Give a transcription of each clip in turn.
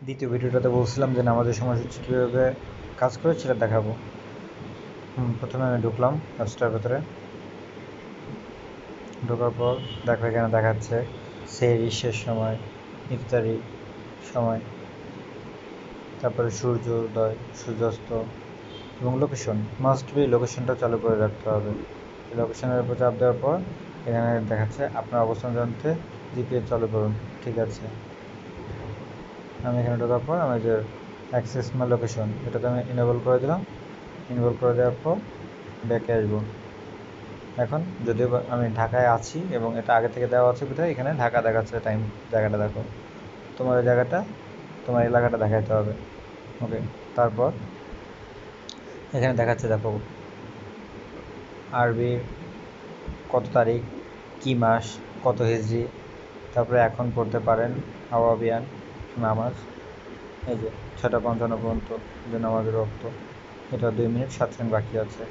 দ্বিতীয় ভিডিওটাতে বলছিলাম যে নামাজের সময়সূচি কীভাবে কাজ করে সেটা দেখাবো। প্রথমে আমি ঢুকলাম অ্যাপসটার ভেতরে। ঢোকার পর দেখো এখানে দেখাচ্ছে সেহরি শেষ সময়, ইফতারি সময়, তারপরে সূর্যোদয়, সূর্যাস্ত এবং লোকেশন। মাস্ট বি লোকেশনটা চালু করে রাখতে হবে। লোকেশনের উপর চাপ দেওয়ার পর এখানে দেখাচ্ছে আপনার অবস্থান জানতে জিপিএস চালু করুন। ঠিক আছে, আমি এখানে ঢোকার পর আমি যে অ্যাক্সেস মাই লোকেশন এটাতে আমি ইনেবল করে দিলাম। ইনেবল করে দেওয়ার পর ব্যাকে আসবো। এখন যদিও আমি ঢাকায় আছি এবং এটা আগে থেকে দেওয়া আছে কোথায়, এখানে ঢাকা দেখাচ্ছে টাইম। জায়গাটা দেখো, তোমার ওই জায়গাটা, তোমার এলাকাটা দেখাতে হবে। ওকে, তারপর এখানে দেখাচ্ছে দেখো আরবি কত তারিখ, কী মাস, কত হিজরি, তারপরে এখন পড়তে পারেন আওয়াবিয়ান নামাজ। এই যে 6:55 পর্যন্ত যে নামাজের রক্ত, এটা 2 মিনিট 7 সেকেন্ড বাকি আছে।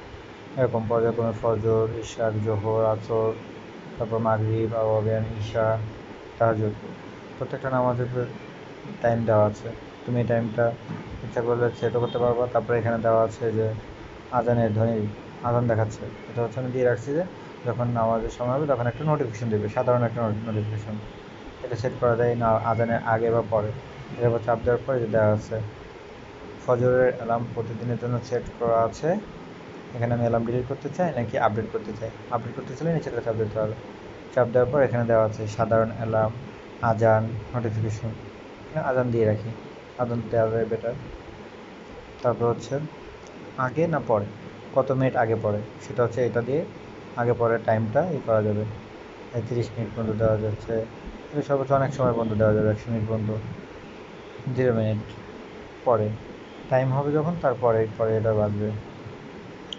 এরকম পর্যায়ক্রমে ফজর, ইশাক, জোহর, আসর, তারপর মাগরিব, আওয়াবিয়ান, ঈশা, তাহাজ্জুদ, প্রত্যেকটা নামাজের টাইম দেওয়া আছে। তুমি এই টাইমটা ইচ্ছা করলে সেটও করতে পারবা। তারপরে এখানে দেওয়া আছে যে আজানের ধ্বনি, আজান দেখাচ্ছে। এটা হচ্ছে আমি দিয়ে রাখছি যে যখন নামাজের সময় হবে তখন একটা নোটিফিকেশন দেবে, সাধারণ একটা নোটিফিকেশন। এটা সেট করা যায় না আজানের আগে বা পরে। এর উপর চাপ দেওয়ার পরে যে দেওয়া আছে ফজরের অ্যালার্ম প্রতিদিনের জন্য সেট করা আছে। এখানে আমি অ্যালার্ম ডিলিট করতে চাই নাকি আপডেট করতে চাই। আপডেট করতে চাইলে নিচেটা চাপ দিতে হবে। চাপ দেওয়ার পর এখানে দেওয়া আছে সাধারণ অ্যালার্ম, আজান, নোটিফিকেশন। আজান দিয়ে রাখি, আজান দেওয়া যায় বেটার। তারপর হচ্ছে আগে না পরে, কত মিনিট আগে পরে, সেটা হচ্ছে এটা দিয়ে আগে পরে টাইমটা করা যাবে। 30 মিনিট পর্যন্ত দেওয়া যাচ্ছে, সর্বোচ্চ অনেক সময় পর্যন্ত দেওয়া যাবে, 100 মিনিট পর্যন্ত। 0 মিনিট পরে টাইম হবে যখন, তারপরে এটা বাজবে।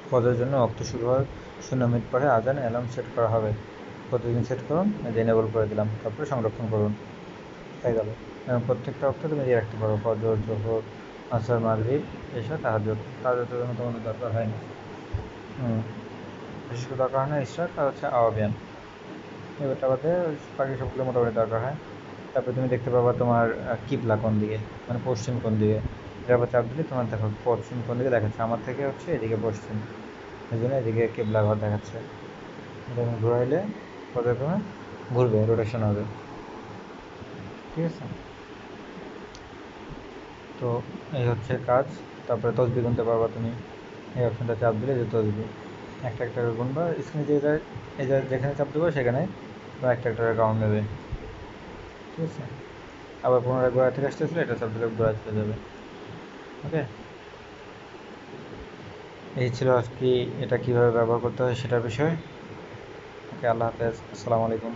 ফজরের জন্য ওয়াক্ত শুরু হয় 0 মিনিট পরে আজান অ্যালার্ম সেট করা হবে। প্রতিদিন সেট করুন, এনেবল করে দিলাম, তারপরে সংরক্ষণ করুন। হয়ে গেল। এবং প্রত্যেকটা ওয়াক্ত তুমি দিয়ে রাখতে পারো, ফজর, জোহর, আসর, মাগরিব, এশা, তাহাজ্জুদ। তাহাজ্জুদের জন্য তোমাদের দরকার হয় না, বিশেষ করে দরকার হয় না ইশরাক আর হচ্ছে আওয়াবিয়ান। এবারটা বাদে বাকি সবগুলো মোটামুটি দরকার হয়। তারপরে তুমি দেখতে পাবা তোমার কিবলা কোন দিকে, মানে পশ্চিম কোন দিকে। এটার উপর চাপ দিলে তোমার দেখো পশ্চিম কোন দিকে দেখাচ্ছে। আমার থেকে হচ্ছে এদিকে পশ্চিম, এই জন্য এদিকে কিবলা ঘর দেখাচ্ছে। এটা আমি ঘুরাইলে পর্যায়ক্রমে ঘুরবে, রোটেশন হবে। ঠিক আছে, তো এই হচ্ছে কাজ। তারপরে তসবি গুনতে পারবা তুমি। এই অপশানটা চাপ দিলে যে তসবি একটা একটা করে গুনবা। স্ক্রিনে যেখানে চাপ দেবো সেখানে একটা একটা কাউন্ট নেবে। ঠিক আছে, আবার পুনরায় গোড়া থেকে আসতেছিল, এটা চাপ দিলে গোড়া চলে যাবে। ওকে, এই ছিল আজকে এটা কীভাবে ব্যবহার করতে হয় সেটার বিষয়। ওকে, আল্লাহ হাফেজ, আসসালামু আলাইকুম।